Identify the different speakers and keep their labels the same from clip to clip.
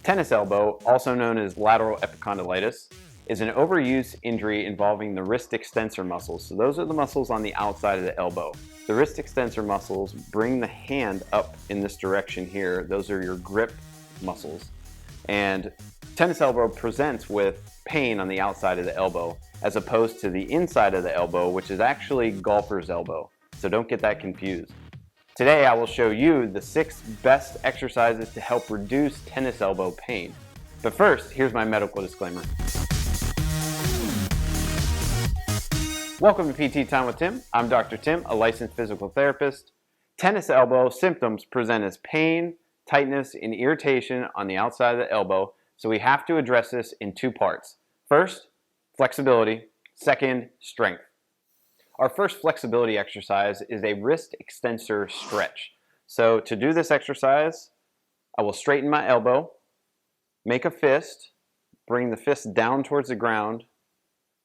Speaker 1: Tennis elbow, also known as lateral epicondylitis, is an overuse injury involving the wrist extensor muscles. So those are the muscles on the outside of the elbow. The wrist extensor muscles bring the hand up in this direction here. Those are your grip muscles. And tennis elbow presents with pain on the outside of the elbow as opposed to the inside of the elbow, which is actually golfer's elbow. So don't get that confused. Today I will show you the 6 best exercises to help reduce tennis elbow pain. But first, here's my medical disclaimer. Welcome to PT Time with Tim. I'm Dr. Tim, a licensed physical therapist. Tennis elbow symptoms present as pain, tightness, and irritation on the outside of the elbow, so we have to address this in 2 parts. First, flexibility. Second, strength. Our first flexibility exercise is a wrist extensor stretch. So to do this exercise, I will straighten my elbow, make a fist, bring the fist down towards the ground,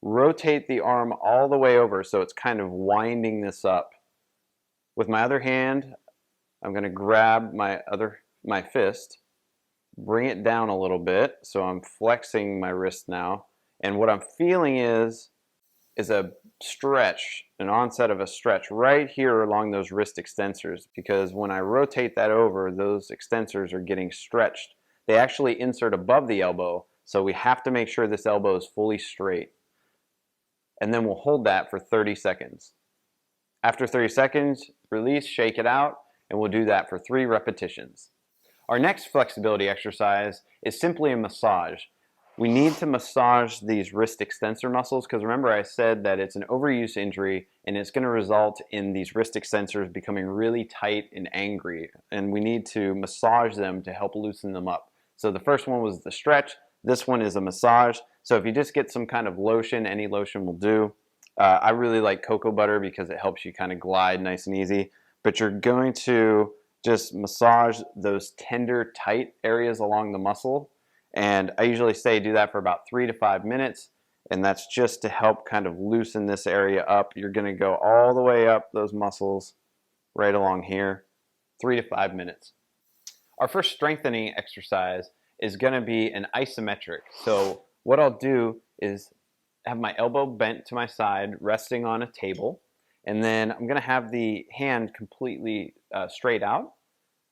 Speaker 1: rotate the arm all the way over so it's kind of winding this up. With my other hand, I'm going to grab my fist, bring it down a little bit, so I'm flexing my wrist now, and what I'm feeling is a stretch, an onset of a stretch right here along those wrist extensors, because when I rotate that over, those extensors are getting stretched. They actually insert above the elbow, so we have to make sure this elbow is fully straight. And then we'll hold that for 30 seconds. After 30 seconds, release, shake it out, and we'll do that for 3 repetitions. Our next flexibility exercise is simply a massage. We need to massage these wrist extensor muscles because remember I said that it's an overuse injury and it's going to result in these wrist extensors becoming really tight and angry, and we need to massage them to help loosen them up. So the first one was the stretch. This one is a massage. So if you just get some kind of lotion, any lotion will do. I really like cocoa butter because it helps you kind of glide nice and easy. But you're going to just massage those tender, tight areas along the muscle. And I usually say do that for about 3 to 5 minutes. And that's just to help kind of loosen this area up. You're going to go all the way up those muscles right along here, 3 to 5 minutes. Our first strengthening exercise is going to be an isometric. So what I'll do is have my elbow bent to my side, resting on a table. And then I'm going to have the hand completely straight out.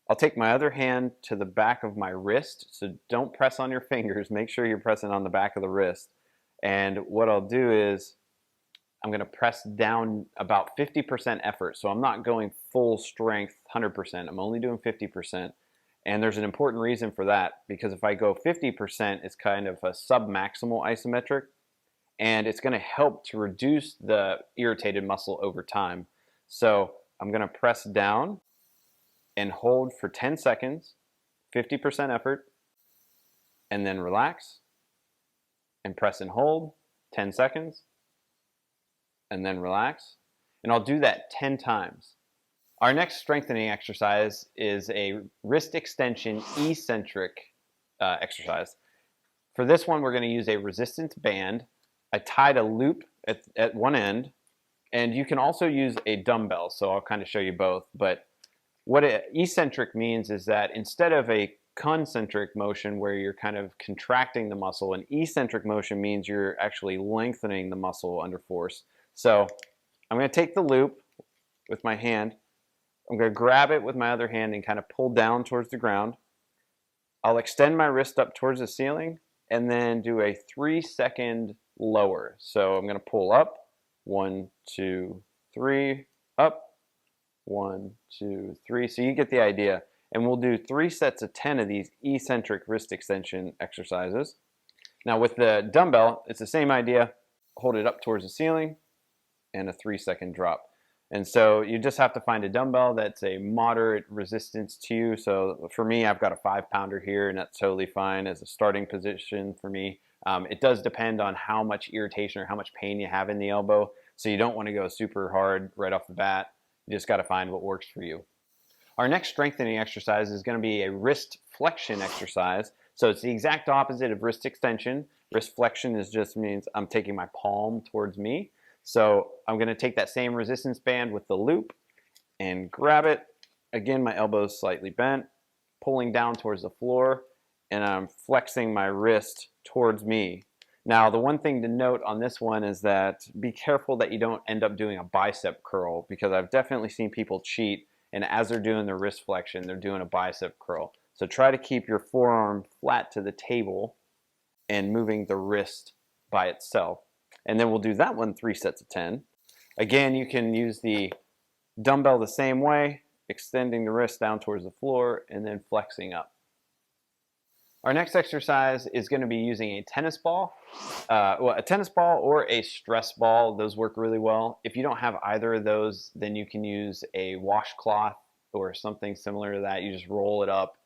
Speaker 1: I'll take my other hand to the back of my wrist, so don't press on your fingers, make sure you're pressing on the back of the wrist. And what I'll do is I'm going to press down about 50% effort, so I'm not going full strength 100%, I'm only doing 50%. And there's an important reason for that, because if I go 50%, it's kind of a submaximal isometric, and it's going to help to reduce the irritated muscle over time. So I'm going to press down and hold for 10 seconds, 50% effort, and then relax, and press and hold, 10 seconds, and then relax. And I'll do that 10 times. Our next strengthening exercise is a wrist extension eccentric exercise. For this one, we're going to use a resistance band. I tied a loop at one end, and you can also use a dumbbell, so I'll kind of show you both. But what eccentric means is that instead of a concentric motion where you're kind of contracting the muscle, an eccentric motion means you're actually lengthening the muscle under force. So I'm going to take the loop with my hand. I'm going to grab it with my other hand and kind of pull down towards the ground. I'll extend my wrist up towards the ceiling and then do a 3-second lower. So I'm going to pull up, 1, 2, 3, up, 1, 2, 3. So you get the idea. And we'll do 3 sets of 10 of these eccentric wrist extension exercises. Now with the dumbbell, it's the same idea. Hold it up towards the ceiling and a 3-second drop. And so you just have to find a dumbbell that's a moderate resistance to you. So for me, I've got a 5-pounder here, and that's totally fine as a starting position for me. It does depend on how much irritation or how much pain you have in the elbow. So you don't want to go super hard right off the bat. You just got to find what works for you. Our next strengthening exercise is going to be a wrist flexion exercise. So it's the exact opposite of wrist extension. Wrist flexion just means I'm taking my palm towards me. So I'm going to take that same resistance band with the loop and grab it. Again, my elbow is slightly bent, pulling down towards the floor, and I'm flexing my wrist towards me. Now, the one thing to note on this one is that be careful that you don't end up doing a bicep curl, because I've definitely seen people cheat, and as they're doing the wrist flexion, they're doing a bicep curl. So try to keep your forearm flat to the table and moving the wrist by itself. And then we'll do that one 3 sets of 10. Again, you can use the dumbbell the same way, extending the wrist down towards the floor and then flexing up. Our next exercise is going to be using a tennis ball. A tennis ball or a stress ball. Those work really well. If you don't have either of those, then you can use a washcloth or something similar to that. You just roll it up.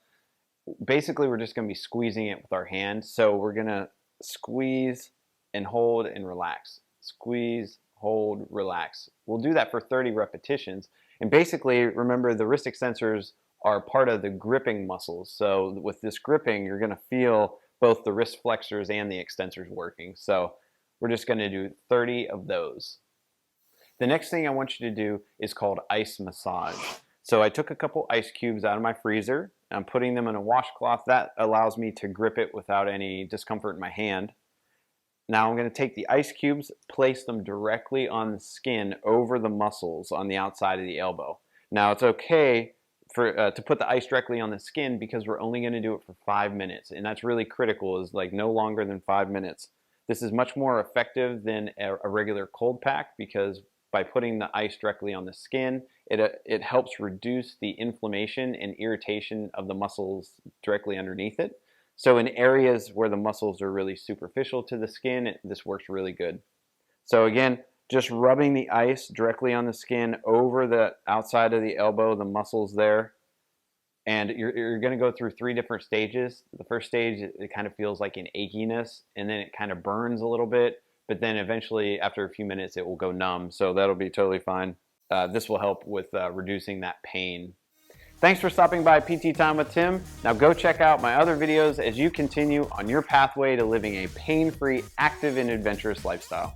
Speaker 1: Basically, we're just going to be squeezing it with our hand. So we're going to squeeze and hold and relax. Squeeze, hold, relax. We'll do that for 30 repetitions. And basically, remember, the wrist extensors are part of the gripping muscles. So with this gripping, you're going to feel both the wrist flexors and the extensors working. So we're just going to do 30 of those. The next thing I want you to do is called ice massage. So I took a couple ice cubes out of my freezer. I'm putting them in a washcloth. That allows me to grip it without any discomfort in my hand. Now I'm going to take the ice cubes, place them directly on the skin over the muscles on the outside of the elbow. Now it's okay to put the ice directly on the skin, because we're only going to do it for 5 minutes, and that's really critical, is like no longer than 5 minutes. This is much more effective than a regular cold pack, because by putting the ice directly on the skin, it helps reduce the inflammation and irritation of the muscles directly underneath it. So in areas where the muscles are really superficial to the skin, this works really good. So again, just rubbing the ice directly on the skin over the outside of the elbow, the muscles there. And you're going to go through 3 different stages. The first stage, it kind of feels like an achiness, and then it kind of burns a little bit. But then eventually, after a few minutes, it will go numb. So that'll be totally fine. This will help with reducing that pain. Thanks for stopping by PT Time with Tim. Now go check out my other videos as you continue on your pathway to living a pain-free, active, and adventurous lifestyle.